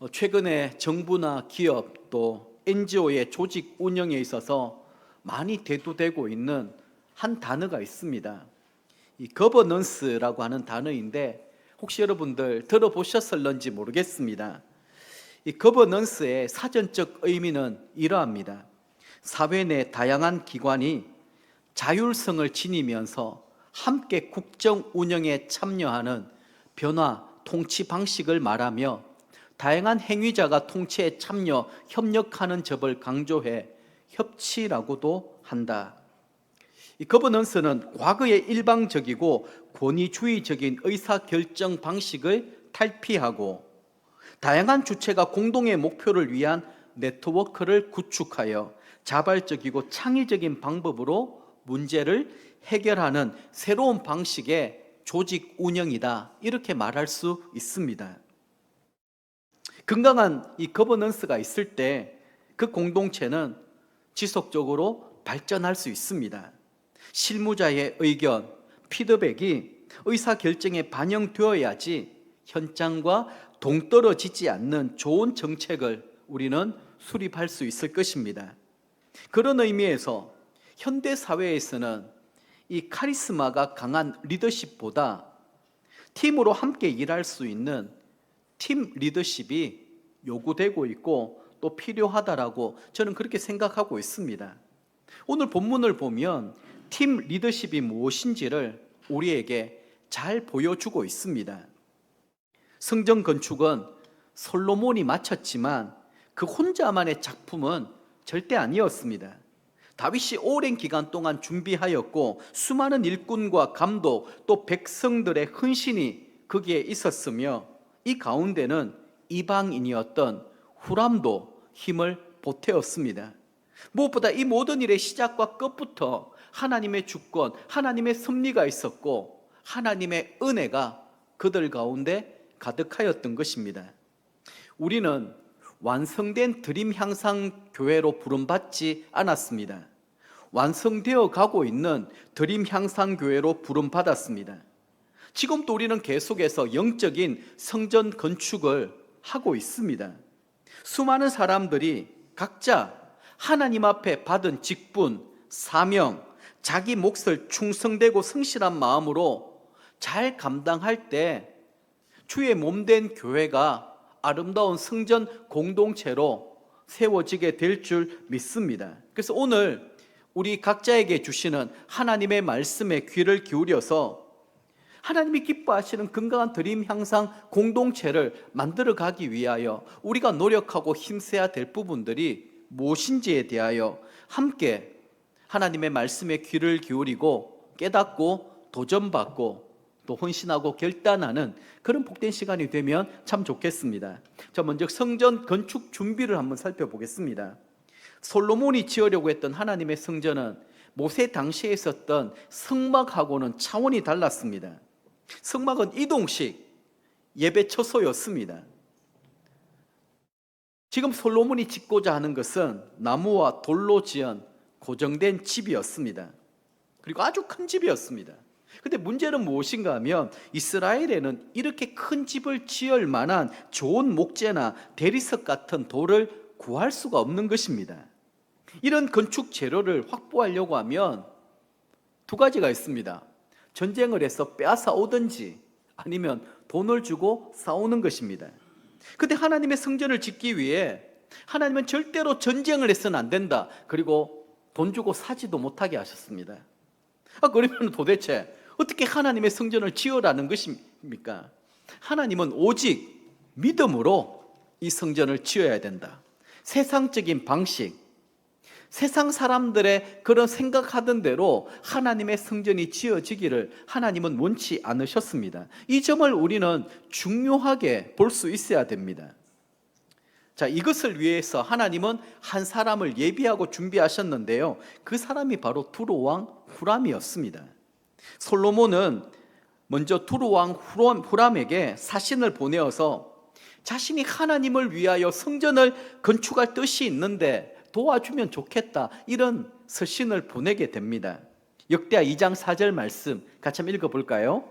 최근에 정부나 기업 또 NGO의 조직 운영에 있어서 많이 대두되고 있는 한 단어가 있습니다. 이 거버넌스라고 하는 단어인데 혹시 여러분들 들어보셨을런지 모르겠습니다. 이 거버넌스의 사전적 의미는 이러합니다. 사회 내 다양한 기관이 자율성을 지니면서 함께 국정 운영에 참여하는 변화, 통치 방식을 말하며 다양한 행위자가 통치에 참여, 협력하는 점을 강조해 협치라고도 한다. 이 거버넌스는 과거의 일방적이고 권위주의적인 의사결정 방식을 탈피하고 다양한 주체가 공동의 목표를 위한 네트워크를 구축하여 자발적이고 창의적인 방법으로 문제를 해결하는 새로운 방식의 조직 운영이다. 이렇게 말할 수 있습니다. 건강한 이 거버넌스가 있을 때 그 공동체는 지속적으로 발전할 수 있습니다. 실무자의 의견, 피드백이 의사결정에 반영되어야지 현장과 동떨어지지 않는 좋은 정책을 우리는 수립할 수 있을 것입니다. 그런 의미에서 현대 사회에서는 이 카리스마가 강한 리더십보다 팀으로 함께 일할 수 있는 팀 리더십이 요구되고 있고 또 필요하다라고 저는 그렇게 생각하고 있습니다. 오늘 본문을 보면 팀 리더십이 무엇인지를 우리에게 잘 보여주고 있습니다. 성전 건축은 솔로몬이 마쳤지만 그 혼자만의 작품은 절대 아니었습니다. 다윗이 오랜 기간 동안 준비하였고 수많은 일꾼과 감독 또 백성들의 헌신이 거기에 있었으며 이 가운데는 이방인이었던 후람도 힘을 보태었습니다. 무엇보다 이 모든 일의 시작과 끝부터 하나님의 주권, 하나님의 섭리가 있었고 하나님의 은혜가 그들 가운데 가득하였던 것입니다. 우리는 완성된 드림 향상 교회로 부름받지 않았습니다. 완성되어 가고 있는 드림 향상 교회로 부름받았습니다. 지금도 우리는 계속해서 영적인 성전 건축을 하고 있습니다. 수많은 사람들이 각자 하나님 앞에 받은 직분, 사명, 자기 몫을 충성되고 성실한 마음으로 잘 감당할 때 주의 몸된 교회가 아름다운 성전 공동체로 세워지게 될 줄 믿습니다. 그래서 오늘 우리 각자에게 주시는 하나님의 말씀에 귀를 기울여서 하나님이 기뻐하시는 건강한 드림 향상 공동체를 만들어 가기 위하여 우리가 노력하고 힘써야 될 부분들이 무엇인지에 대하여 함께 하나님의 말씀에 귀를 기울이고 깨닫고 도전받고 또 헌신하고 결단하는 그런 복된 시간이 되면 참 좋겠습니다. 자, 먼저 성전 건축 준비를 한번 살펴보겠습니다. 솔로몬이 지으려고 했던 하나님의 성전은 모세 당시에 있었던 성막하고는 차원이 달랐습니다. 성막은 이동식 예배 처소였습니다. 지금 솔로몬이 짓고자 하는 것은 나무와 돌로 지은 고정된 집이었습니다. 그리고 아주 큰 집이었습니다. 근데 문제는 무엇인가 하면 이스라엘에는 이렇게 큰 집을 지을 만한 좋은 목재나 대리석 같은 돌을 구할 수가 없는 것입니다. 이런 건축 재료를 확보하려고 하면 두 가지가 있습니다. 전쟁을 해서 빼앗아 오든지 아니면 돈을 주고 싸우는 것입니다. 근데 하나님의 성전을 짓기 위해 하나님은 절대로 전쟁을 해서는 안 된다. 그리고 돈 주고 사지도 못하게 하셨습니다. 그러면 도대체 어떻게 하나님의 성전을 지으라는 것입니까? 하나님은 오직 믿음으로 이 성전을 지어야 된다. 세상적인 방식, 세상 사람들의 그런 생각하던 대로 하나님의 성전이 지어지기를 하나님은 원치 않으셨습니다. 이 점을 우리는 중요하게 볼 수 있어야 됩니다. 자, 이것을 위해서 하나님은 한 사람을 예비하고 준비하셨는데요. 그 사람이 바로 두로 왕 후람이었습니다. 솔로몬은 먼저 두로 왕 후람에게 사신을 보내어서 자신이 하나님을 위하여 성전을 건축할 뜻이 있는데 도와주면 좋겠다, 이런 서신을 보내게 됩니다. 역대하 2장 4절 말씀 같이 한번 읽어볼까요?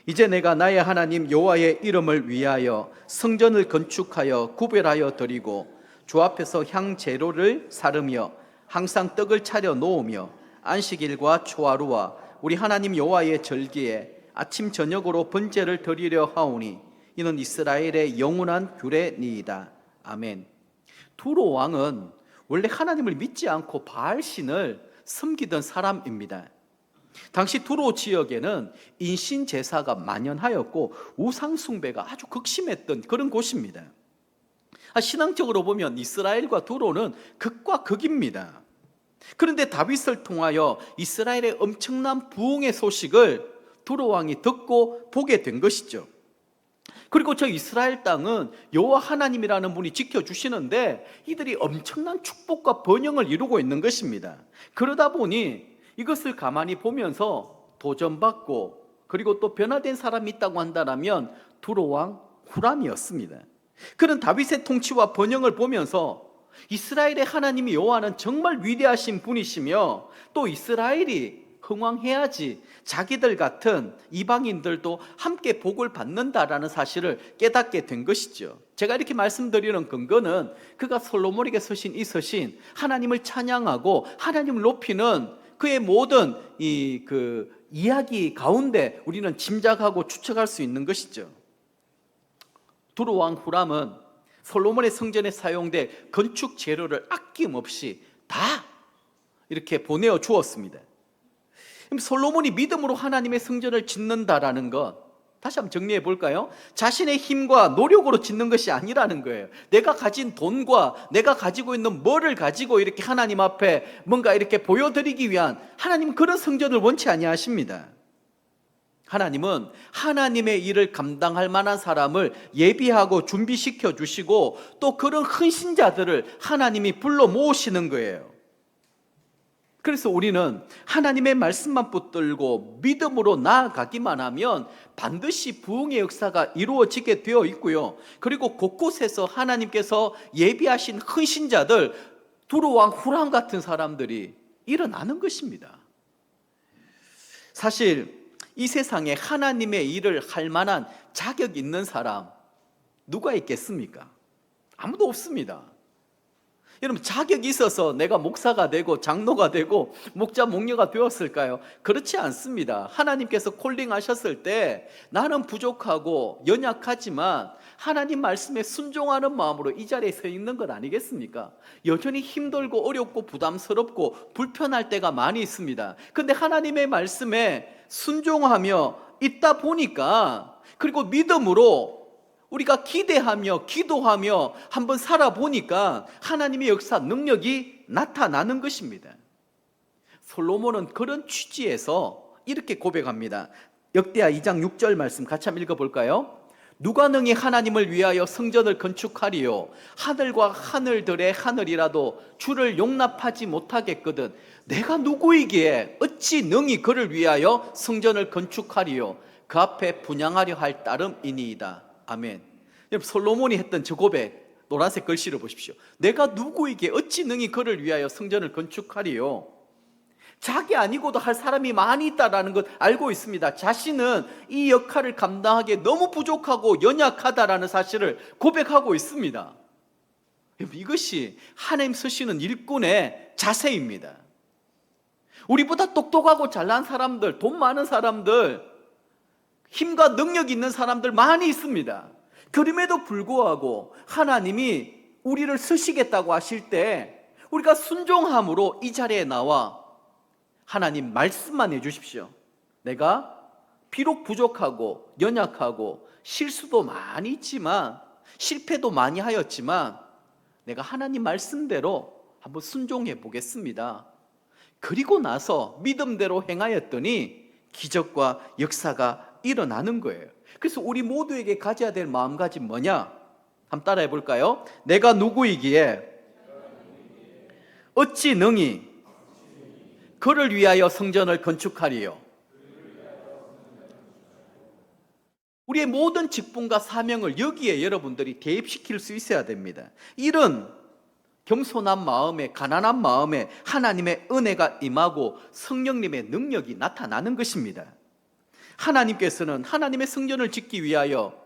이제 내가 나의 하나님 여호와의 이름을 위하여 성전을 건축하여 구별하여 드리고 주 앞에서 향제로를 사르며 항상 떡을 차려 놓으며 안식일과 초하루와 우리 하나님 여호와의 절기에 아침 저녁으로 번제를 드리려 하오니 이는 이스라엘의 영원한 규례니이다. 아멘. 두로 왕은 원래 하나님을 믿지 않고 바알신을 섬기던 사람입니다. 당시 두로 지역에는 인신 제사가 만연하였고 우상 숭배가 아주 극심했던 그런 곳입니다. 신앙적으로 보면 이스라엘과 두로는 극과 극입니다. 그런데 다윗을 통하여 이스라엘의 엄청난 부흥의 소식을 두로 왕이 듣고 보게 된 것이죠. 그리고 저 이스라엘 땅은 여호와 하나님이라는 분이 지켜주시는데 이들이 엄청난 축복과 번영을 이루고 있는 것입니다. 그러다 보니 이것을 가만히 보면서 도전받고 그리고 또 변화된 사람이 있다고 한다면 두로 왕 후람이었습니다. 그는 다윗의 통치와 번영을 보면서 이스라엘의 하나님이 여호와는 정말 위대하신 분이시며 또 이스라엘이 흥왕해야지 자기들 같은 이방인들도 함께 복을 받는다라는 사실을 깨닫게 된 것이죠. 제가 이렇게 말씀드리는 근거는 그가 솔로몬에게 서신 이 서신, 하나님을 찬양하고 하나님을 높이는 그의 모든 이야기 가운데 우리는 짐작하고 추측할 수 있는 것이죠. 두로 왕 후람은 솔로몬의 성전에 사용된 건축 재료를 아낌없이 다 이렇게 보내어 주었습니다. 솔로몬이 믿음으로 하나님의 성전을 짓는다라는 것, 다시 한번 정리해 볼까요? 자신의 힘과 노력으로 짓는 것이 아니라는 거예요. 내가 가진 돈과 내가 가지고 있는 뭐를 가지고 이렇게 하나님 앞에 뭔가 이렇게 보여드리기 위한, 하나님은 그런 성전을 원치 아니하십니다. 하나님은 하나님의 일을 감당할 만한 사람을 예비하고 준비시켜 주시고 또 그런 헌신자들을 하나님이 불러 모으시는 거예요. 그래서 우리는 하나님의 말씀만 붙들고 믿음으로 나아가기만 하면 반드시 부흥의 역사가 이루어지게 되어 있고요. 그리고 곳곳에서 하나님께서 예비하신 헌신자들, 두로 왕 후람 같은 사람들이 일어나는 것입니다. 사실 이 세상에 하나님의 일을 할 만한 자격 있는 사람 누가 있겠습니까? 아무도 없습니다. 여러분, 자격이 있어서 내가 목사가 되고 장로가 되고 목자 목녀가 되었을까요? 그렇지 않습니다. 하나님께서 콜링하셨을 때 나는 부족하고 연약하지만 하나님 말씀에 순종하는 마음으로 이 자리에 서 있는 것 아니겠습니까? 여전히 힘들고 어렵고 부담스럽고 불편할 때가 많이 있습니다. 그런데 하나님의 말씀에 순종하며 있다 보니까, 그리고 믿음으로 우리가 기대하며 기도하며 한번 살아보니까 하나님의 역사 능력이 나타나는 것입니다. 솔로몬은 그런 취지에서 이렇게 고백합니다. 역대하 2장 6절 말씀 같이 한번 읽어볼까요? 누가 능히 하나님을 위하여 성전을 건축하리요? 하늘과 하늘들의 하늘이라도 주를 용납하지 못하겠거든 내가 누구이기에 어찌 능히 그를 위하여 성전을 건축하리요? 그 앞에 분향하려 할 따름이니이다. 아멘. 여러분, 솔로몬이 했던 저 고백, 노란색 글씨를 보십시오. 내가 누구에게 어찌 능히 그를 위하여 성전을 건축하리요? 자기 아니고도 할 사람이 많이 있다는 것 알고 있습니다. 자신은 이 역할을 감당하기에 너무 부족하고 연약하다라는 사실을 고백하고 있습니다. 이것이 하나님 쓰시는 일꾼의 자세입니다. 우리보다 똑똑하고 잘난 사람들, 돈 많은 사람들, 힘과 능력이 있는 사람들 많이 있습니다. 그럼에도 불구하고 하나님이 우리를 쓰시겠다고 하실 때 우리가 순종함으로 이 자리에 나와 하나님 말씀만 해주십시오. 내가 비록 부족하고 연약하고 실수도 많이 있지만 실패도 많이 하였지만 내가 하나님 말씀대로 한번 순종해 보겠습니다. 그리고 나서 믿음대로 행하였더니 기적과 역사가 일어나는 거예요. 그래서 우리 모두에게 가져야 될 마음가짐 뭐냐? 한번 따라해 볼까요? 내가 누구이기에 어찌 능히 그를 위하여 성전을 건축하리요? 우리의 모든 직분과 사명을 여기에 여러분들이 대입시킬 수 있어야 됩니다. 이런 겸손한 마음에, 가난한 마음에 하나님의 은혜가 임하고 성령님의 능력이 나타나는 것입니다. 하나님께서는 하나님의 성전을 짓기 위하여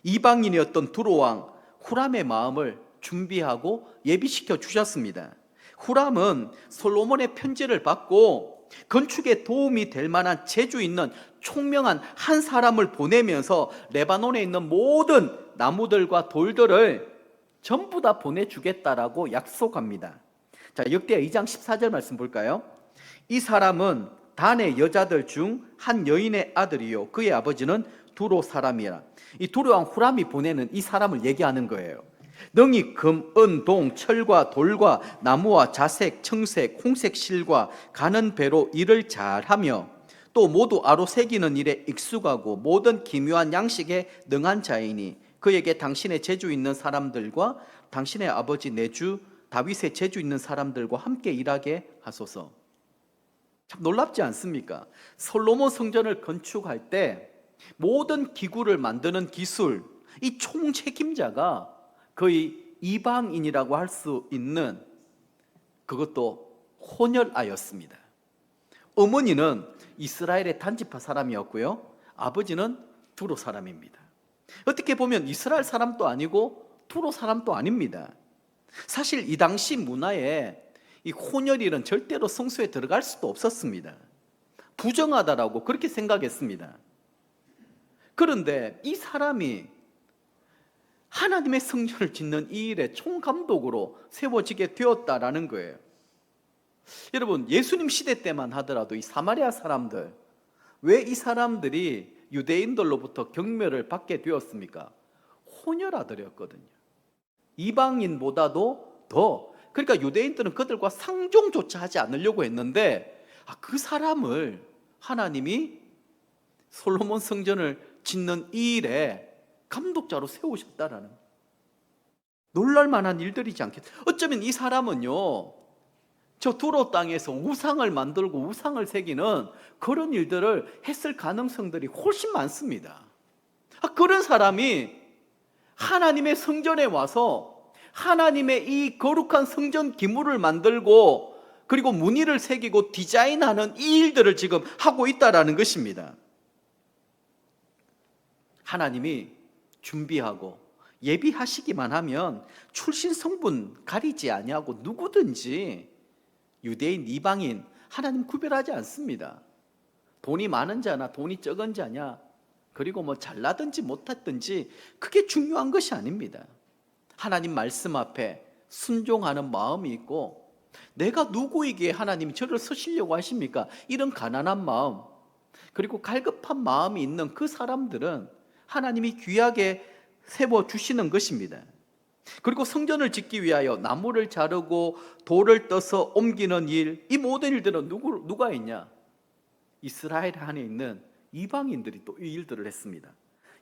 이방인이었던 두로 왕 후람의 마음을 준비하고 예비시켜 주셨습니다. 후람은 솔로몬의 편지를 받고 건축에 도움이 될 만한 재주 있는 총명한 한 사람을 보내면서 레바논에 있는 모든 나무들과 돌들을 전부 다 보내주겠다라고 약속합니다. 자, 역대하 2장 14절 말씀 볼까요? 이 사람은 단의 여자들 중 한 여인의 아들이요 그의 아버지는 두로 사람이라. 이 두로 왕 후람이 보내는 이 사람을 얘기하는 거예요. 능히 금, 은, 동, 철과 돌과 나무와 자색, 청색, 홍색 실과 가는 배로 일을 잘하며 또 모두 아로 새기는 일에 익숙하고 모든 기묘한 양식에 능한 자이니 그에게 당신의 재주 있는 사람들과 당신의 아버지 내주 다윗의 재주 있는 사람들과 함께 일하게 하소서. 참 놀랍지 않습니까? 솔로몬 성전을 건축할 때 모든 기구를 만드는 기술, 이 총책임자가 거의 이방인이라고 할 수 있는, 그것도 혼혈아였습니다. 어머니는 이스라엘의 단지파 사람이었고요, 아버지는 두로 사람입니다. 어떻게 보면 이스라엘 사람도 아니고 두로 사람도 아닙니다. 사실 이 당시 문화에 이 혼혈일은 절대로 성소에 들어갈 수도 없었습니다. 부정하다라고 그렇게 생각했습니다. 그런데 이 사람이 하나님의 성전을 짓는 이 일의 총감독으로 세워지게 되었다라는 거예요. 여러분, 예수님 시대 때만 하더라도 이 사마리아 사람들, 왜 이 사람들이 유대인들로부터 경멸을 받게 되었습니까? 혼혈아들이었거든요. 이방인보다도 더, 그러니까 유대인들은 그들과 상종조차 하지 않으려고 했는데 그 사람을 하나님이 솔로몬 성전을 짓는 이 일에 감독자로 세우셨다라는, 놀랄 만한 일들이지 않겠어요? 어쩌면 이 사람은요, 저 두로 땅에서 우상을 만들고 우상을 새기는 그런 일들을 했을 가능성들이 훨씬 많습니다. 그런 사람이 하나님의 성전에 와서 하나님의 이 거룩한 성전 기물을 만들고 그리고 무늬를 새기고 디자인하는 이 일들을 지금 하고 있다라는 것입니다. 하나님이 준비하고 예비하시기만 하면 출신 성분 가리지 아니하고 누구든지 유대인, 이방인, 하나님 구별하지 않습니다. 돈이 많은 자나 돈이 적은 자냐, 그리고 뭐 잘나든지 못했든지 그게 중요한 것이 아닙니다. 하나님 말씀 앞에 순종하는 마음이 있고, 내가 누구에게 하나님이 저를 쓰시려고 하십니까? 이런 가난한 마음, 그리고 갈급한 마음이 있는 그 사람들은 하나님이 귀하게 세워주시는 것입니다. 그리고 성전을 짓기 위하여 나무를 자르고 돌을 떠서 옮기는 일, 이 모든 일들은 누가 했냐? 이스라엘 안에 있는 이방인들이 또 이 일들을 했습니다.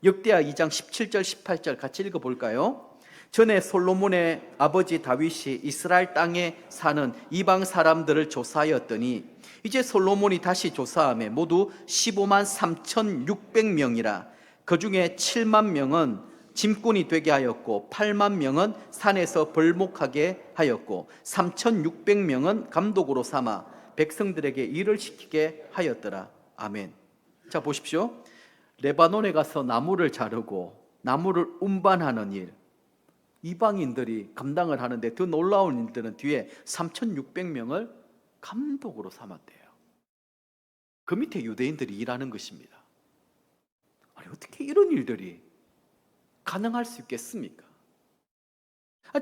역대하 2장 17절 18절 같이 읽어볼까요? 전에 솔로몬의 아버지 다윗이 이스라엘 땅에 사는 이방 사람들을 조사하였더니 이제 솔로몬이 다시 조사하며 모두 15만 3,600명이라. 그 중에 7만 명은 짐꾼이 되게 하였고 8만 명은 산에서 벌목하게 하였고 3,600명은 감독으로 삼아 백성들에게 일을 시키게 하였더라. 아멘. 자, 보십시오. 레바논에 가서 나무를 자르고 나무를 운반하는 일, 이방인들이 감당을 하는데 더 놀라운 일들은 뒤에 3,600명을 감독으로 삼았대요. 그 밑에 유대인들이 일하는 것입니다. 아니, 어떻게 이런 일들이 가능할 수 있겠습니까?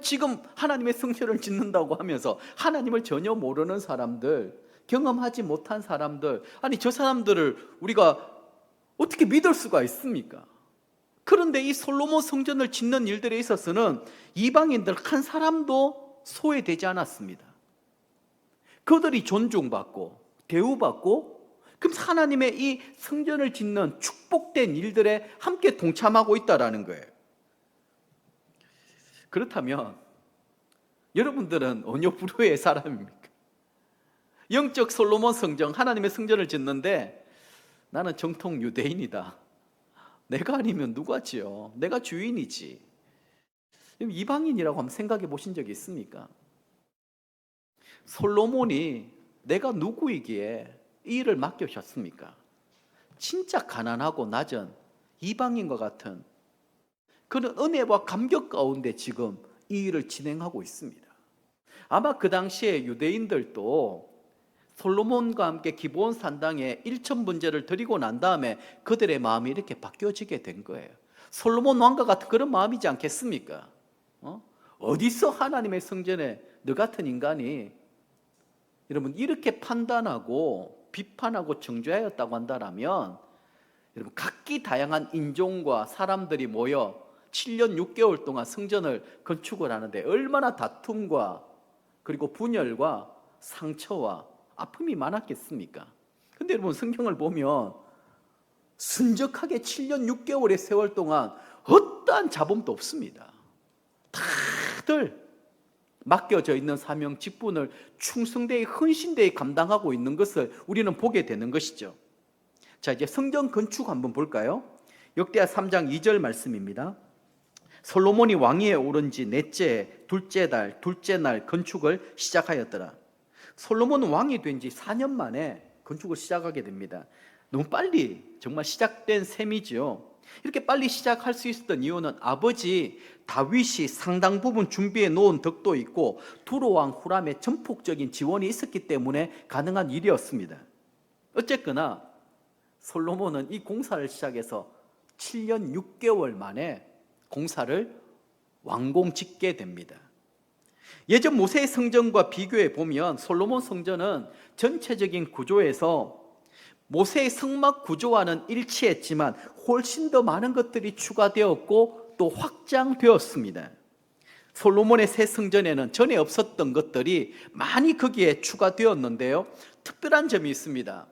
지금 하나님의 성전을 짓는다고 하면서 하나님을 전혀 모르는 사람들, 경험하지 못한 사람들, 아니 저 사람들을 우리가 어떻게 믿을 수가 있습니까? 그런데 이 솔로몬 성전을 짓는 일들에 있어서는 이방인들 한 사람도 소외되지 않았습니다. 그들이 존중받고 대우받고, 그럼 하나님의 이 성전을 짓는 축복된 일들에 함께 동참하고 있다라는 거예요. 그렇다면 여러분들은 어느 부류의 사람입니까? 영적 솔로몬 성전, 하나님의 성전을 짓는데 나는 정통 유대인이다, 내가 아니면 누가지요? 내가 주인이지. 이방인이라고 한번 생각해 보신 적이 있습니까? 솔로몬이 내가 누구이기에 이 일을 맡겨셨습니까? 진짜 가난하고 낮은 이방인과 같은 그런 은혜와 감격 가운데 지금 이 일을 진행하고 있습니다. 아마 그 당시에 유대인들도 솔로몬과 함께 기브온 산당에 일천번제를 드리고 난 다음에 그들의 마음이 이렇게 바뀌어지게 된 거예요. 솔로몬 왕과 같은 그런 마음이지 않겠습니까? 어디서 하나님의 성전에 너 같은 인간이 여러분 이렇게 판단하고 비판하고 정죄하였다고 한다면 여러분 각기 다양한 인종과 사람들이 모여 7년 6개월 동안 성전을 건축을 하는데 얼마나 다툼과 그리고 분열과 상처와 아픔이 많았겠습니까? 근데 여러분 성경을 보면 순적하게 7년 6개월의 세월 동안 어떠한 잡음도 없습니다. 다들 맡겨져 있는 사명 직분을 충성되이 헌신되이 감당하고 있는 것을 우리는 보게 되는 것이죠. 자, 이제 성전 건축 한번 볼까요? 역대하 3장 2절 말씀입니다. 솔로몬이 왕위에 오른 지 넷째 둘째 달 둘째 날 건축을 시작하였더라. 솔로몬은 왕이 된 지 4년 만에 건축을 시작하게 됩니다. 너무 빨리 정말 시작된 셈이죠. 이렇게 빨리 시작할 수 있었던 이유는 아버지 다윗이 상당 부분 준비해 놓은 덕도 있고 두로 왕 후람의 전폭적인 지원이 있었기 때문에 가능한 일이었습니다. 어쨌거나 솔로몬은 이 공사를 시작해서 7년 6개월 만에 공사를 완공 짓게 됩니다. 예전 모세의 성전과 비교해 보면 솔로몬 성전은 전체적인 구조에서 모세의 성막 구조와는 일치했지만 훨씬 더 많은 것들이 추가되었고 또 확장되었습니다. 솔로몬의 새 성전에는 전에 없었던 것들이 많이 거기에 추가되었는데요, 특별한 점이 있습니다.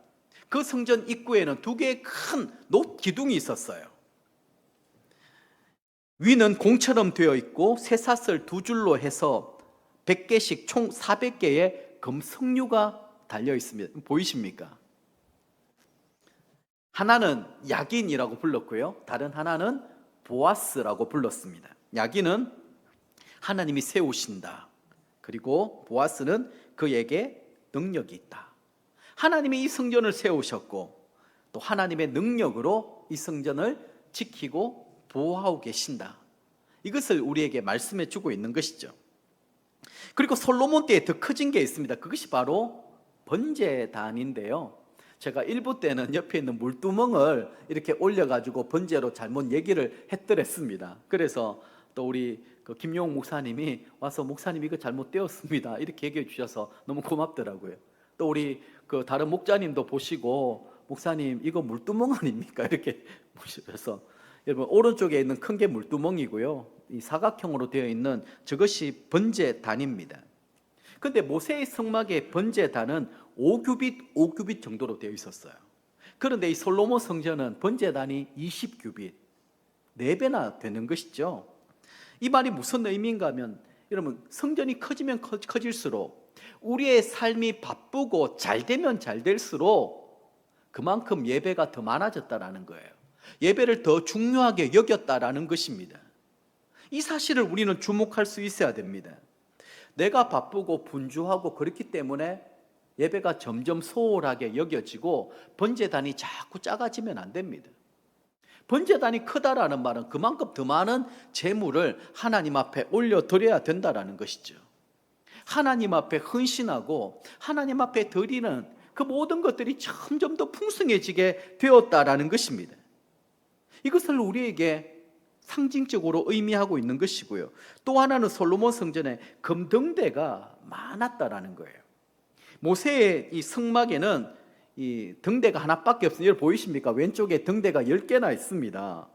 그 성전 입구에는 두 개의 큰 놋 기둥이 있었어요. 위는 공처럼 되어 있고 쇠사슬 두 줄로 해서 100개씩 총 400개의 금석류가 달려 있습니다. 보이십니까? 하나는 야긴이라고 불렀고요, 다른 하나는 보아스라고 불렀습니다. 야긴은 하나님이 세우신다, 그리고 보아스는 그에게 능력이 있다. 하나님이 이 성전을 세우셨고 또 하나님의 능력으로 이 성전을 지키고 보호하고 계신다, 이것을 우리에게 말씀해 주고 있는 것이죠. 그리고 솔로몬 때에 더 커진 게 있습니다. 그것이 바로 번제단인데요, 제가 일부 때는 옆에 있는 물두멍을 이렇게 올려가지고 번제로 잘못 얘기를 했더랬습니다. 그래서 또 우리 김용 목사님이 와서 목사님 이거 잘못 되었습니다 이렇게 얘기해 주셔서 너무 고맙더라고요. 또 우리 다른 목자님도 보시고 목사님 이거 물두멍 아닙니까 이렇게 보시면서, 여러분 오른쪽에 있는 큰 게 물두멍이고요, 이 사각형으로 되어 있는 저것이 번제단입니다. 그런데 모세의 성막의 번제단은 5규빗 5규빗 정도로 되어 있었어요. 그런데 이 솔로몬 성전은 번제단이 20규빗, 4배나 되는 것이죠. 이 말이 무슨 의미인가 하면 여러분 성전이 커지면 커질수록 우리의 삶이 바쁘고 잘 되면 잘 될수록 그만큼 예배가 더 많아졌다라는 거예요. 예배를 더 중요하게 여겼다라는 것입니다. 이 사실을 우리는 주목할 수 있어야 됩니다. 내가 바쁘고 분주하고 그렇기 때문에 예배가 점점 소홀하게 여겨지고 번제단이 자꾸 작아지면 안 됩니다. 번제단이 크다라는 말은 그만큼 더 많은 재물을 하나님 앞에 올려드려야 된다라는 것이죠. 하나님 앞에 헌신하고 하나님 앞에 드리는 그 모든 것들이 점점 더 풍성해지게 되었다라는 것입니다. 이것을 우리에게 상징적으로 의미하고 있는 것이고요, 또 하나는 솔로몬 성전에 금등대가 많았다라는 거예요. 모세의 이 성막에는 이 등대가 하나밖에 없습니다. 여기 보이십니까? 왼쪽에 등대가 10개나 있습니다.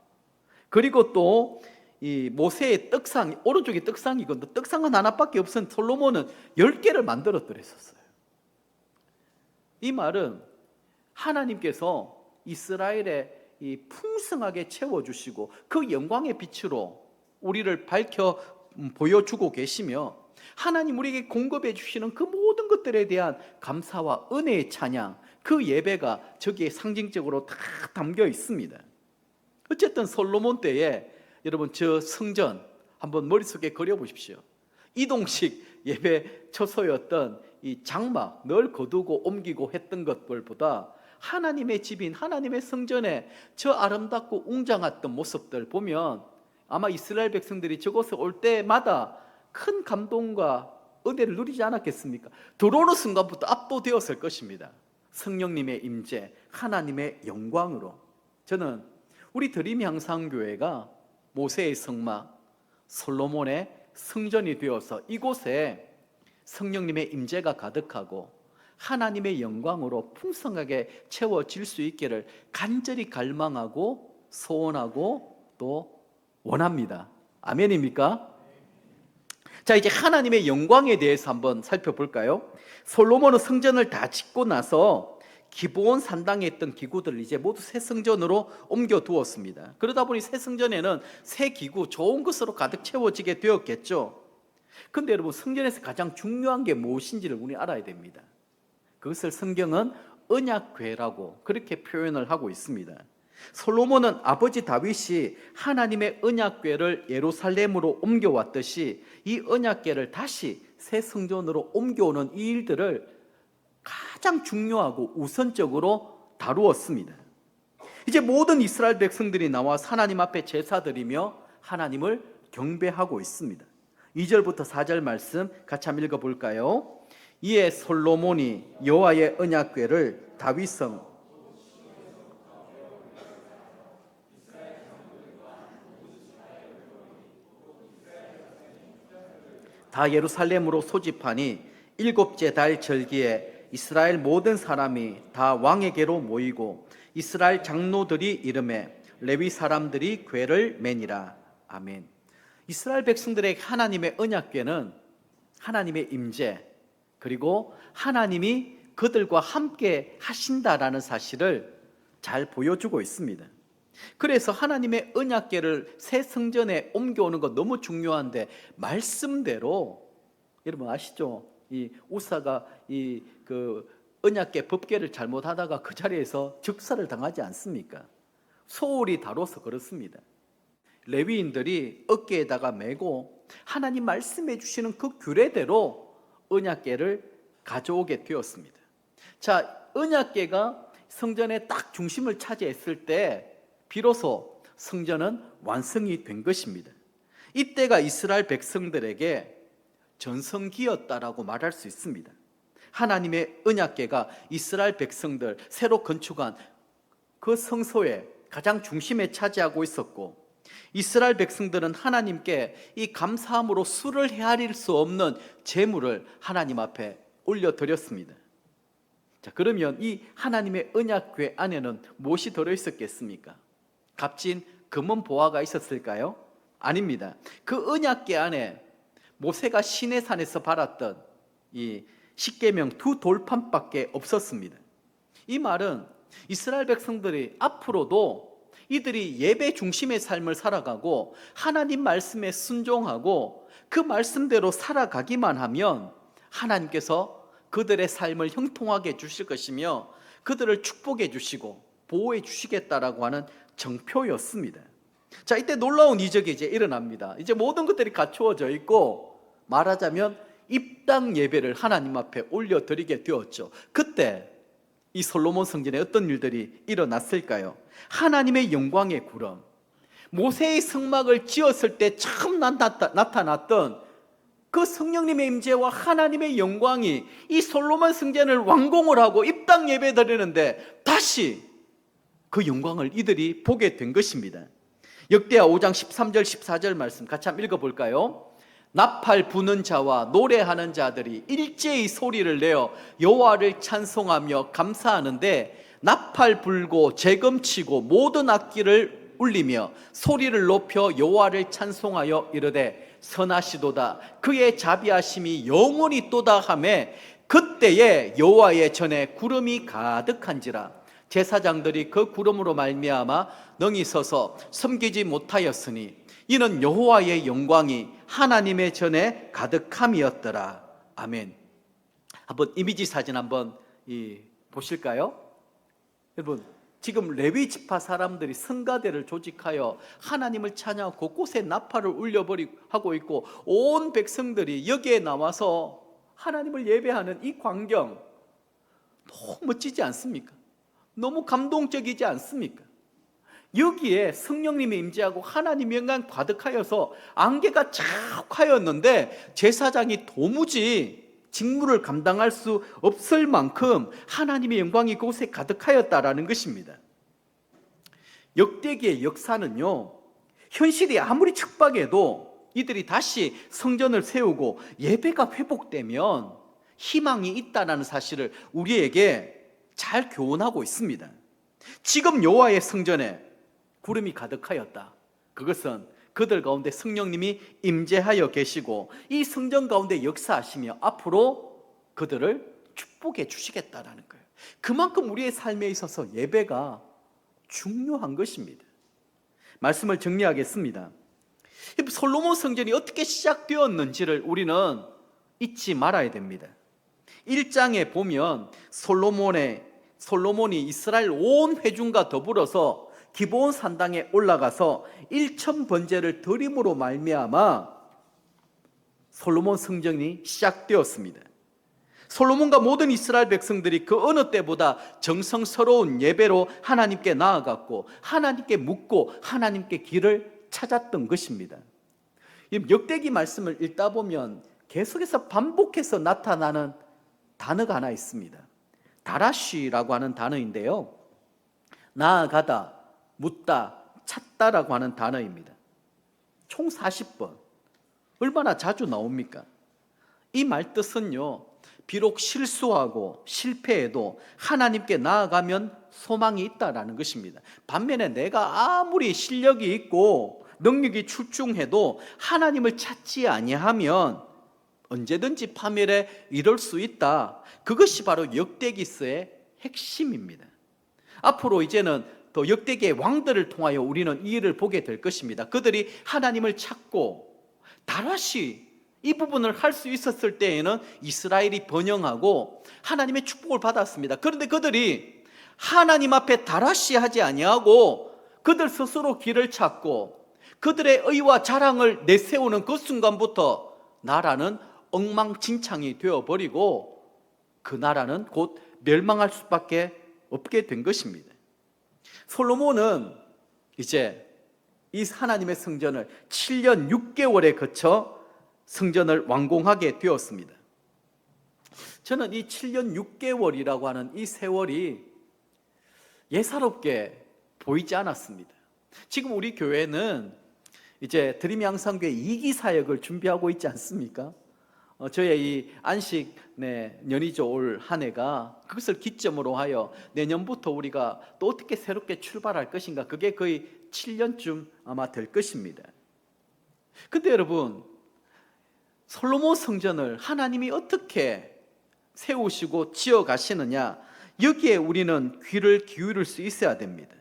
그리고 또 이 모세의 떡상, 오른쪽이 떡상이거든요. 떡상은 하나밖에 없은 솔로몬은 10개를 만들었더랬었어요. 이 말은 하나님께서 이스라엘에 이 풍성하게 채워주시고 그 영광의 빛으로 우리를 밝혀 보여주고 계시며 하나님 우리에게 공급해 주시는 그 모든 것들에 대한 감사와 은혜의 찬양, 그 예배가 저기에 상징적으로 다 담겨 있습니다. 어쨌든 솔로몬 때에 여러분 저 성전 한번 머릿속에 그려보십시오. 이동식 예배 처소였던 이 장막 늘 거두고 옮기고 했던 것들보다 하나님의 집인 하나님의 성전에 저 아름답고 웅장했던 모습들 보면 아마 이스라엘 백성들이 저곳에 올 때마다 큰 감동과 은혜를 누리지 않았겠습니까? 들어오는 순간부터 압도되었을 것입니다. 성령님의 임재, 하나님의 영광으로. 저는 우리 드림 향상교회가 모세의 성막, 솔로몬의 성전이 되어서 이곳에 성령님의 임재가 가득하고 하나님의 영광으로 풍성하게 채워질 수 있기를 간절히 갈망하고 소원하고 또 원합니다. 아멘입니까? 자, 이제 하나님의 영광에 대해서 한번 살펴볼까요? 솔로몬은 성전을 다 짓고 나서 기브온 산당에 있던 기구들을 이제 모두 새 성전으로 옮겨 두었습니다. 그러다 보니 새 성전에는 새 기구, 좋은 것으로 가득 채워지게 되었겠죠. 근데 여러분, 성전에서 가장 중요한 게 무엇인지를 우리 알아야 됩니다. 그것을 성경은 언약궤라고 그렇게 표현을 하고 있습니다. 솔로몬은 아버지 다윗이 하나님의 언약궤를 예루살렘으로 옮겨왔듯이 이 언약궤를 다시 새 성전으로 옮겨오는 이 일들을 가장 중요하고 우선적으로 다루었습니다. 이제 모든 이스라엘 백성들이 나와서 하나님 앞에 제사드리며 하나님을 경배하고 있습니다. 2절부터 4절 말씀 같이 한번 읽어볼까요? 이에 솔로몬이 여호와의 언약궤를 다윗성 다 예루살렘으로 소집하니 일곱째 달 절기에 이스라엘 모든 사람이 다 왕에게로 모이고 이스라엘 장로들이 이름에 레위 사람들이 궤를 매니라. 아멘. 이스라엘 백성들에게 하나님의 언약궤는 하나님의 임재 그리고 하나님이 그들과 함께 하신다라는 사실을 잘 보여주고 있습니다. 그래서 하나님의 언약궤를 새 성전에 옮겨오는 거 너무 중요한데 말씀대로 여러분 아시죠? 이 우사가 그 언약궤 법궤를 잘못하다가 그 자리에서 즉사를 당하지 않습니까? 소울이 다뤄서 그렇습니다. 레위인들이 어깨에다가 메고 하나님 말씀해 주시는 그 규례대로 언약궤를 가져오게 되었습니다. 자, 언약궤가 성전의 딱 중심을 차지했을 때 비로소 성전은 완성이 된 것입니다. 이때가 이스라엘 백성들에게 전성기였다라고 말할 수 있습니다. 하나님의 언약궤가 이스라엘 백성들 새로 건축한 그 성소의 가장 중심에 차지하고 있었고 이스라엘 백성들은 하나님께 이 감사함으로 수를 헤아릴 수 없는 제물을 하나님 앞에 올려드렸습니다. 자, 그러면 이 하나님의 언약궤 안에는 무엇이 들어있었겠습니까? 값진 금은 보화가 있었을까요? 아닙니다. 그 언약궤 안에 모세가 시내산에서 발았던 이 십계명 두 돌판밖에 없었습니다. 이 말은 이스라엘 백성들이 앞으로도 이들이 예배 중심의 삶을 살아가고 하나님 말씀에 순종하고 그 말씀대로 살아가기만 하면 하나님께서 그들의 삶을 형통하게 해주실 것이며 그들을 축복해 주시고 보호해 주시겠다라고 하는 정표였습니다. 자, 이때 놀라운 이적이 이제 일어납니다. 이제 모든 것들이 갖추어져 있고 말하자면 입당 예배를 하나님 앞에 올려드리게 되었죠. 그때 이 솔로몬 성전에 어떤 일들이 일어났을까요? 하나님의 영광의 구름, 모세의 성막을 지었을 때 처음 나타났던 그 성령님의 임재와 하나님의 영광이 이 솔로몬 성전을 완공을 하고 입당 예배 드리는데 다시 그 영광을 이들이 보게 된 것입니다. 역대하 5장 13절 14절 말씀 같이 한번 읽어볼까요? 나팔 부는 자와 노래하는 자들이 일제히 소리를 내어 여호와를 찬송하며 감사하는데 나팔 불고 재금치고 모든 악기를 울리며 소리를 높여 여호와를 찬송하여 이르되 선하시도다 그의 자비하심이 영원히 또다 하매 그때에 여호와의 전에 구름이 가득한지라 제사장들이 그 구름으로 말미암아 능히 서서 섬기지 못하였으니 이는 여호와의 영광이 하나님의 전에 가득함이었더라. 아멘. 한번 이미지 사진 한번 보실까요? 여러분 지금 레위 지파 사람들이 성가대를 조직하여 하나님을 찬양하고 곳곳에 나팔을 울려버리고 하고 있고 온 백성들이 여기에 나와서 하나님을 예배하는 이 광경 너무 멋지지 않습니까? 너무 감동적이지 않습니까? 여기에 성령님이 임재하고 하나님의 영광 가득하여서 안개가 쫙하였는데 제사장이 도무지 직무를 감당할 수 없을 만큼 하나님의 영광이 그곳에 가득하였다라는 것입니다. 역대기의 역사는요, 현실이 아무리 척박해도 이들이 다시 성전을 세우고 예배가 회복되면 희망이 있다는 사실을 우리에게 잘 교훈하고 있습니다. 지금 여호와의 성전에 구름이 가득하였다. 그것은 그들 가운데 성령님이 임재하여 계시고 이 성전 가운데 역사하시며 앞으로 그들을 축복해 주시겠다라는 거예요. 그만큼 우리의 삶에 있어서 예배가 중요한 것입니다. 말씀을 정리하겠습니다. 솔로몬 성전이 어떻게 시작되었는지를 우리는 잊지 말아야 됩니다. 1장에 보면 솔로몬이 이스라엘 온 회중과 더불어서 기브온 산당에 올라가서 1000번제를 드림으로 말미암아 솔로몬 성전이 시작되었습니다. 솔로몬과 모든 이스라엘 백성들이 그 어느 때보다 정성스러운 예배로 하나님께 나아갔고 하나님께 묻고 하나님께 길을 찾았던 것입니다. 역대기 말씀을 읽다 보면 계속해서 반복해서 나타나는 단어가 하나 있습니다. 다라쉬라고 하는 단어인데요, 나아가다, 묻다, 찾다라고 하는 단어입니다. 총 40번. 얼마나 자주 나옵니까? 이 말 뜻은요, 비록 실수하고 실패해도 하나님께 나아가면 소망이 있다라는 것입니다. 반면에 내가 아무리 실력이 있고 능력이 출중해도 하나님을 찾지 아니하면 언제든지 파멸에 이를 수 있다. 그것이 바로 역대기서의 핵심입니다. 앞으로 이제는 또 역대기의 왕들을 통하여 우리는 이 일을 보게 될 것입니다. 그들이 하나님을 찾고 다시 이 부분을 할 수 있었을 때에는 이스라엘이 번영하고 하나님의 축복을 받았습니다. 그런데 그들이 하나님 앞에 다라시 하지 아니하고 그들 스스로 길을 찾고 그들의 의와 자랑을 내세우는 그 순간부터 나라는 엉망진창이 되어버리고 그 나라는 곧 멸망할 수밖에 없게 된 것입니다. 솔로몬은 이제 이 하나님의 성전을 7년 6개월에 거쳐 성전을 완공하게 되었습니다. 저는 이 7년 6개월이라고 하는 이 세월이 예사롭게 보이지 않았습니다. 지금 우리 교회는 이제 드림 양산교회 2기 사역을 준비하고 있지 않습니까? 저의 이 안식 연이죠, 올 한 해가 그것을 기점으로 하여 내년부터 우리가 또 어떻게 새롭게 출발할 것인가, 그게 거의 7년쯤 아마 될 것입니다. 근데 여러분, 솔로몬 성전을 하나님이 어떻게 세우시고 지어 가시느냐, 여기에 우리는 귀를 기울일 수 있어야 됩니다.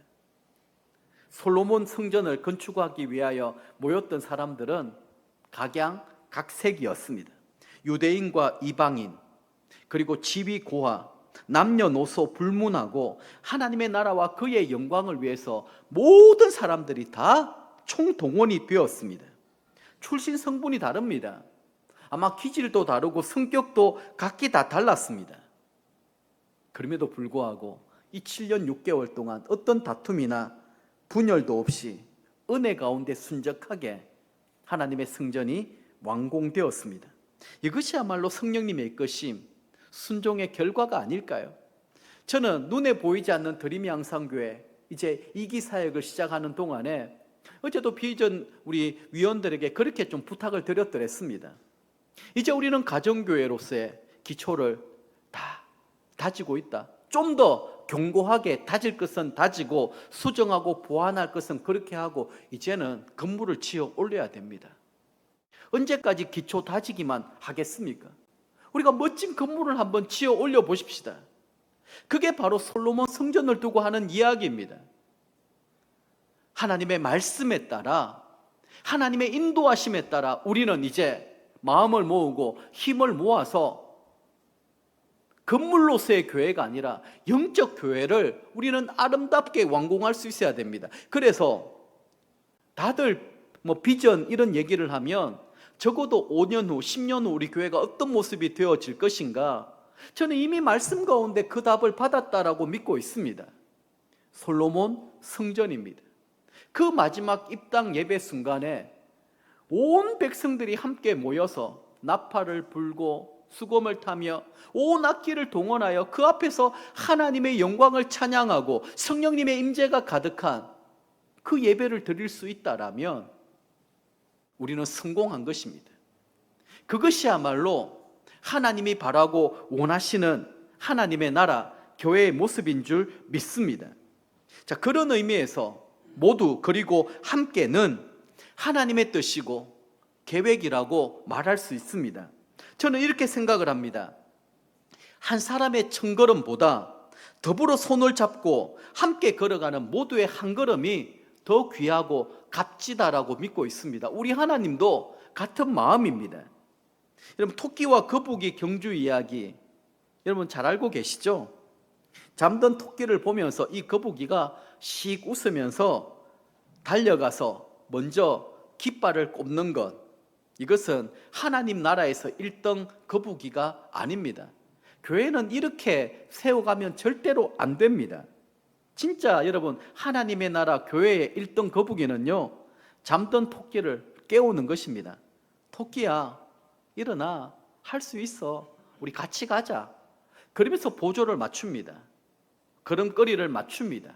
솔로몬 성전을 건축하기 위하여 모였던 사람들은 각양각색이었습니다. 유대인과 이방인, 그리고 지위 고하, 남녀노소 불문하고 하나님의 나라와 그의 영광을 위해서 모든 사람들이 다 총동원이 되었습니다. 출신 성분이 다릅니다. 아마 기질도 다르고 성격도 각기 다 달랐습니다. 그럼에도 불구하고 이 7년 6개월 동안 어떤 다툼이나 분열도 없이 은혜 가운데 순적하게 하나님의 성전이 완공되었습니다. 이것이야말로 성령님의 이끄심, 순종의 결과가 아닐까요? 저는 눈에 보이지 않는 드림 양산교회 이제 2기 사역을 시작하는 동안에 어제도 비전 우리 위원들에게 그렇게 좀 부탁을 드렸더랬습니다. 이제 우리는 가정교회로서의 기초를 다 다지고 있다. 좀 더 견고하게 다질 것은 다지고 수정하고 보완할 것은 그렇게 하고 이제는 건물을 지어 올려야 됩니다. 언제까지 기초 다지기만 하겠습니까? 우리가 멋진 건물을 한번 지어 올려 보십시다. 그게 바로 솔로몬 성전을 두고 하는 이야기입니다. 하나님의 말씀에 따라, 하나님의 인도하심에 따라 우리는 이제 마음을 모으고 힘을 모아서 건물로서의 교회가 아니라 영적 교회를 우리는 아름답게 완공할 수 있어야 됩니다. 그래서 다들 비전 이런 얘기를 하면 적어도 5년 후, 10년 후 우리 교회가 어떤 모습이 되어질 것인가, 저는 이미 말씀 가운데 그 답을 받았다라고 믿고 있습니다. 솔로몬 성전입니다. 그 마지막 입당 예배 순간에 온 백성들이 함께 모여서 나팔을 불고 수금을 타며 온 악기를 동원하여 그 앞에서 하나님의 영광을 찬양하고 성령님의 임재가 가득한 그 예배를 드릴 수 있다라면 우리는 성공한 것입니다. 그것이야말로 하나님이 바라고 원하시는 하나님의 나라, 교회의 모습인 줄 믿습니다. 자, 그런 의미에서 모두 그리고 함께는 하나님의 뜻이고 계획이라고 말할 수 있습니다. 저는 이렇게 생각을 합니다. 한 사람의 첫걸음보다 더불어 손을 잡고 함께 걸어가는 모두의 한 걸음이 더 귀하고 값지다라고 믿고 있습니다. 우리 하나님도 같은 마음입니다. 여러분, 토끼와 거북이 경주 이야기 여러분 잘 알고 계시죠? 잠든 토끼를 보면서 이 거북이가 씩 웃으면서 달려가서 먼저 깃발을 꼽는 것, 이것은 하나님 나라에서 1등 거북이가 아닙니다. 교회는 이렇게 세워가면 절대로 안 됩니다. 진짜 여러분, 하나님의 나라 교회의 1등 거북이는요, 잠든 토끼를 깨우는 것입니다. 토끼야, 일어나, 할 수 있어, 우리 같이 가자. 그러면서 보조를 맞춥니다. 걸음걸이를 맞춥니다.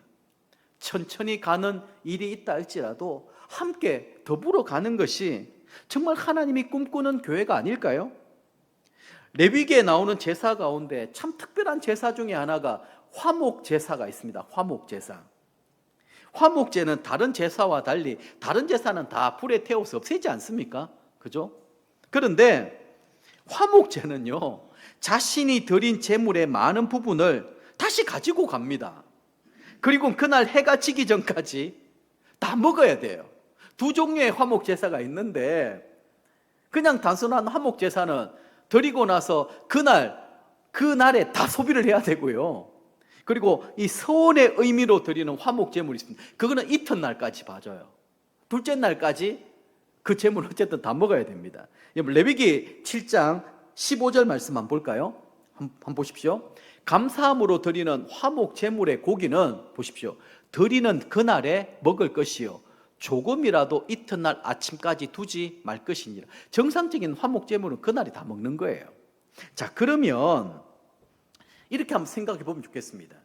천천히 가는 일이 있다 할지라도 함께 더불어 가는 것이 정말 하나님이 꿈꾸는 교회가 아닐까요? 레위기에 나오는 제사 가운데 참 특별한 제사 중에 하나가 화목 제사가 있습니다. 화목 제사. 화목제는 다른 제사와 달리 다른 제사는 다 불에 태워서 없애지 않습니까? 그죠? 그런데 화목제는요, 자신이 드린 제물의 많은 부분을 다시 가지고 갑니다. 그리고 그날 해가 지기 전까지 다 먹어야 돼요. 두 종류의 화목 제사가 있는데 그냥 단순한 화목 제사는 드리고 나서 그날에 다 소비를 해야 되고요. 그리고 이 서원의 의미로 드리는 화목 제물이 있습니다. 그거는 이튿날까지 봐줘요. 둘째 날까지 그 제물을 어쨌든 다 먹어야 됩니다. 레위기 7장 15절 말씀 한번 볼까요? 한번 보십시오. 감사함으로 드리는 화목 제물의 고기는 보십시오. 드리는 그날에 먹을 것이요, 조금이라도 이튿날 아침까지 두지 말 것이니라. 정상적인 화목 제물은 그날에 다 먹는 거예요. 자, 그러면 이렇게 한번 생각해 보면 좋겠습니다.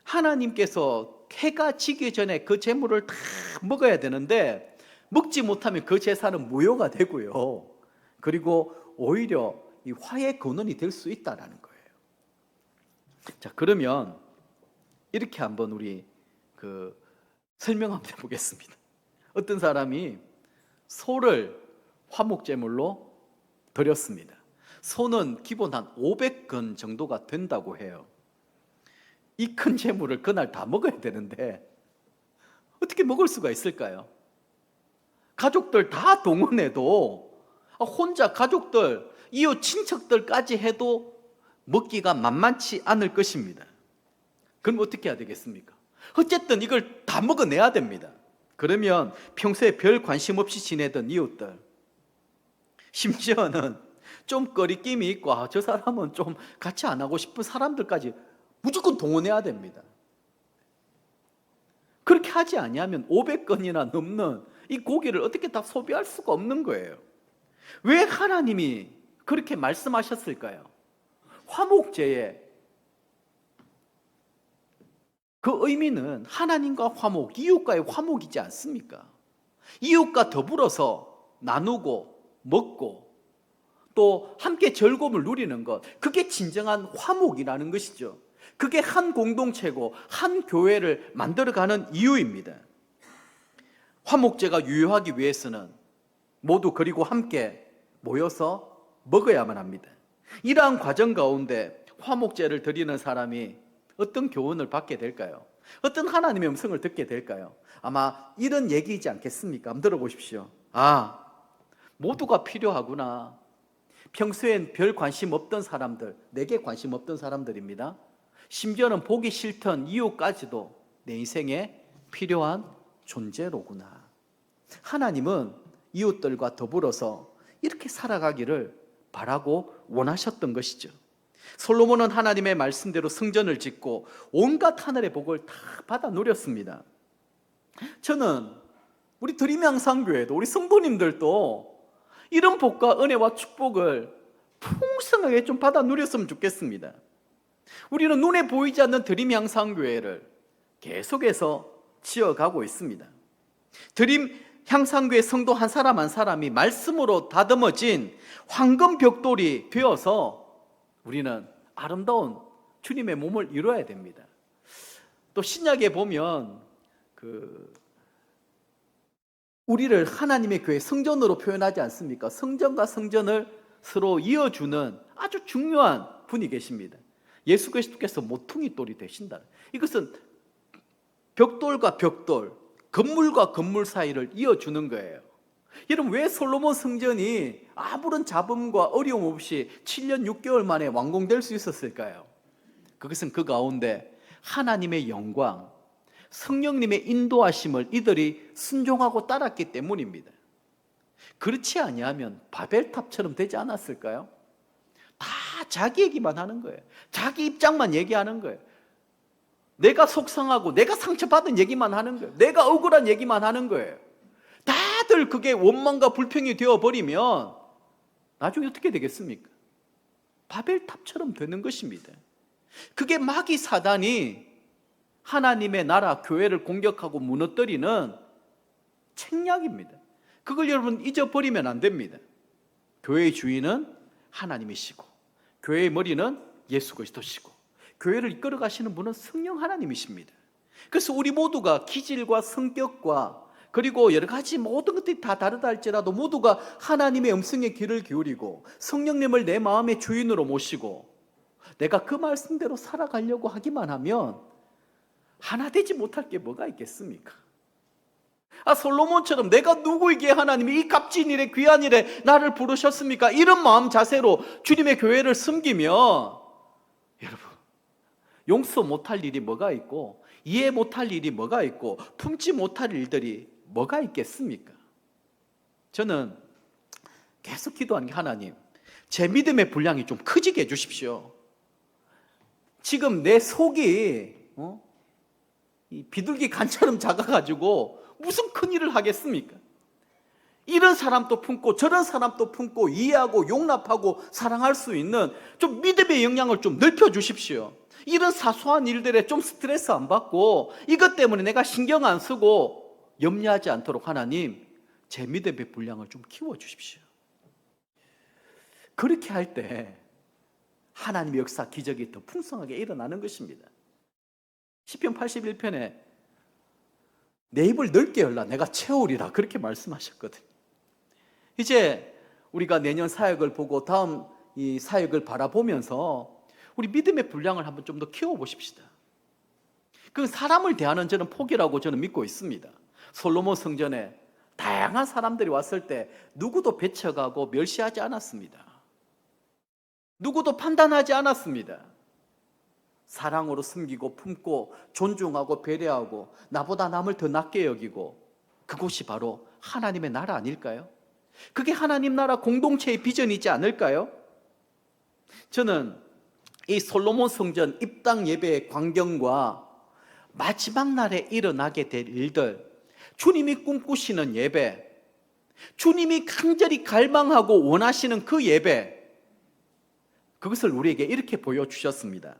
하나님께서 해가 지기 전에 그 제물을 다 먹어야 되는데 먹지 못하면 그 제사는 무효가 되고요. 그리고 오히려 이 화의 근원이 될 수 있다는 거예요. 자, 그러면 이렇게 한번 우리 설명 한번 해보겠습니다. 어떤 사람이 소를 화목제물로 드렸습니다. 소는 기본 한 500근 정도가 된다고 해요. 이 큰 제물을 그날 다 먹어야 되는데 어떻게 먹을 수가 있을까요? 가족들 다 동원해도, 혼자 가족들, 이웃 친척들까지 해도 먹기가 만만치 않을 것입니다. 그럼 어떻게 해야 되겠습니까? 어쨌든 이걸 다 먹어내야 됩니다. 그러면 평소에 별 관심 없이 지내던 이웃들, 심지어는 좀 거리낌이 있고 저 사람은 좀 같이 안 하고 싶은 사람들까지 무조건 동원해야 됩니다. 그렇게 하지 아니하면 500건이나 넘는 이 고기를 어떻게 다 소비할 수가 없는 거예요. 왜 하나님이 그렇게 말씀하셨을까요? 화목제의 그 의미는 하나님과 화목, 이웃과의 화목이지 않습니까? 이웃과 더불어서 나누고 먹고 또 함께 즐거움을 누리는 것, 그게 진정한 화목이라는 것이죠. 그게 한 공동체고 한 교회를 만들어가는 이유입니다. 화목제가 유효하기 위해서는 모두 그리고 함께 모여서 먹어야만 합니다. 이러한 과정 가운데 화목제를 드리는 사람이 어떤 교훈을 받게 될까요? 어떤 하나님의 음성을 듣게 될까요? 아마 이런 얘기이지 않겠습니까? 한번 들어보십시오. 모두가 필요하구나. 평소엔 별 관심 없던 사람들, 내게 관심 없던 사람들입니다. 심지어는 보기 싫던 이웃까지도 내 인생에 필요한 존재로구나. 하나님은 이웃들과 더불어서 이렇게 살아가기를 바라고 원하셨던 것이죠. 솔로몬은 하나님의 말씀대로 성전을 짓고 온갖 하늘의 복을 다 받아 누렸습니다. 저는 우리 드림양상교회도 우리 성도님들도 이런 복과 은혜와 축복을 풍성하게 좀 받아 누렸으면 좋겠습니다. 우리는 눈에 보이지 않는 드림양상교회를 계속해서 지어가고 있습니다. 드림향상교회 성도 한 사람 한 사람이 말씀으로 다듬어진 황금 벽돌이 되어서 우리는 아름다운 주님의 몸을 이루어야 됩니다. 또 신약에 보면 우리를 하나님의 교회 성전으로 표현하지 않습니까? 성전과 성전을 서로 이어주는 아주 중요한 분이 계십니다. 예수 그리스도께서 모퉁이 돌이 되신다. 이것은 벽돌과 벽돌, 건물과 건물 사이를 이어주는 거예요. 여러분, 왜 솔로몬 성전이 아무런 잡음과 어려움 없이 7년 6개월 만에 완공될 수 있었을까요? 그것은 그 가운데 하나님의 영광, 성령님의 인도하심을 이들이 순종하고 따랐기 때문입니다. 그렇지 아니하면 바벨탑처럼 되지 않았을까요? 다 자기 얘기만 하는 거예요. 자기 입장만 얘기하는 거예요. 내가 속상하고 내가 상처받은 얘기만 하는 거예요. 내가 억울한 얘기만 하는 거예요. 다들 그게 원망과 불평이 되어버리면 나중에 어떻게 되겠습니까? 바벨탑처럼 되는 것입니다. 그게 마귀 사단이 하나님의 나라 교회를 공격하고 무너뜨리는 책략입니다. 그걸 여러분 잊어버리면 안 됩니다. 교회의 주인은 하나님이시고 교회의 머리는 예수 그리스도시고 교회를 이끌어 가시는 분은 성령 하나님이십니다. 그래서 우리 모두가 기질과 성격과 그리고 여러 가지 모든 것들이 다 다르다 할지라도 모두가 하나님의 음성에 귀를 기울이고 성령님을 내 마음의 주인으로 모시고 내가 그 말씀대로 살아가려고 하기만 하면 하나 되지 못할 게 뭐가 있겠습니까? 솔로몬처럼 내가 누구에게 하나님이 이 값진 일에 귀한 일에 나를 부르셨습니까? 이런 마음 자세로 주님의 교회를 섬기면 여러분 용서 못할 일이 뭐가 있고 이해 못할 일이 뭐가 있고 품지 못할 일들이 뭐가 있겠습니까? 저는 계속 기도하는 게 하나님 제 믿음의 분량이 좀 커지게 해주십시오. 지금 내 속이 이 비둘기 간처럼 작아가지고 무슨 큰일을 하겠습니까? 이런 사람도 품고 저런 사람도 품고 이해하고 용납하고 사랑할 수 있는 좀 믿음의 영향을 좀 넓혀주십시오. 이런 사소한 일들에 좀 스트레스 안 받고 이것 때문에 내가 신경 안 쓰고 염려하지 않도록 하나님 제 믿음의 분량을 좀 키워주십시오. 그렇게 할 때 하나님의 역사 기적이 더 풍성하게 일어나는 것입니다. 시편 81편에 내 입을 넓게 열라 내가 채우리라 그렇게 말씀하셨거든요. 이제 우리가 내년 사역을 보고 다음 이 사역을 바라보면서 우리 믿음의 분량을 한번 좀 더 키워보십시다. 그 사람을 대하는 저는 폭이라고 저는 믿고 있습니다. 솔로몬 성전에 다양한 사람들이 왔을 때 누구도 배척하고 멸시하지 않았습니다. 누구도 판단하지 않았습니다. 사랑으로 섬기고 품고 존중하고 배려하고 나보다 남을 더 낮게 여기고 그곳이 바로 하나님의 나라 아닐까요? 그게 하나님 나라 공동체의 비전이지 않을까요? 저는 이 솔로몬 성전 입당 예배의 광경과 마지막 날에 일어나게 될 일들, 주님이 꿈꾸시는 예배, 주님이 간절히 갈망하고 원하시는 그 예배, 그것을 우리에게 이렇게 보여주셨습니다.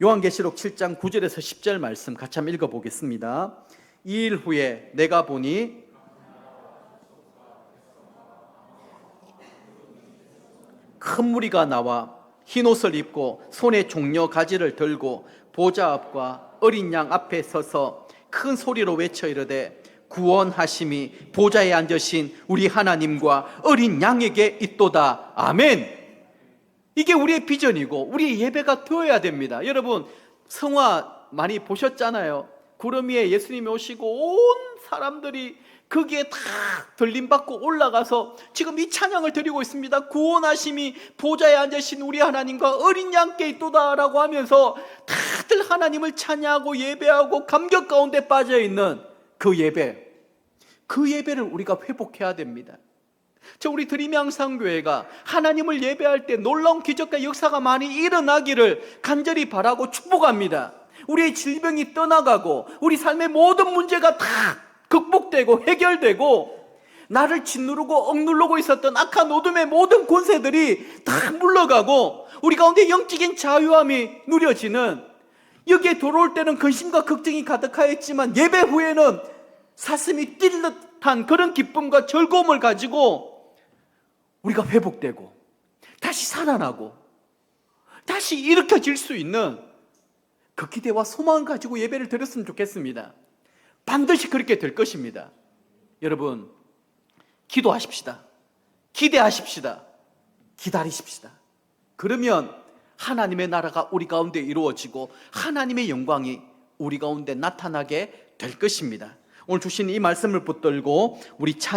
요한계시록 7장 9절에서 10절 말씀 같이 한번 읽어보겠습니다. 2일 후에 내가 보니 큰 무리가 나와 흰 옷을 입고 손에 종려 가지를 들고 보좌 앞과 어린 양 앞에 서서 큰 소리로 외쳐 이르되 구원하심이 보좌에 앉으신 우리 하나님과 어린 양에게 있도다. 아멘. 이게 우리의 비전이고 우리의 예배가 되어야 됩니다. 여러분 성화 많이 보셨잖아요. 구름 위에 예수님이 오시고 온 사람들이 거기에 다 들림받고 올라가서 지금 이 찬양을 드리고 있습니다. 구원하심이 보좌에 앉으신 우리 하나님과 어린 양께 있도다 라고 하면서 다들 하나님을 찬양하고 예배하고 감격 가운데 빠져있는 그 예배, 그 예배를 우리가 회복해야 됩니다. 저 우리 드림양상교회가 하나님을 예배할 때 놀라운 기적과 역사가 많이 일어나기를 간절히 바라고 축복합니다. 우리의 질병이 떠나가고 우리 삶의 모든 문제가 다 극복되고 해결되고 나를 짓누르고 억누르고 있었던 악한 어둠의 모든 권세들이 다 물러가고 우리 가운데 영적인 자유함이 누려지는, 여기에 돌아올 때는 근심과 걱정이 가득하였지만 예배 후에는 사슴이 뛸 듯한 그런 기쁨과 즐거움을 가지고 우리가 회복되고 다시 살아나고 다시 일으켜질 수 있는 그 기대와 소망을 가지고 예배를 드렸으면 좋겠습니다. 반드시 그렇게 될 것입니다. 여러분, 기도하십시다. 기대하십시다. 기다리십시다. 그러면 하나님의 나라가 우리 가운데 이루어지고 하나님의 영광이 우리 가운데 나타나게 될 것입니다. 오늘 주신 이 말씀을 붙들고 우리 찬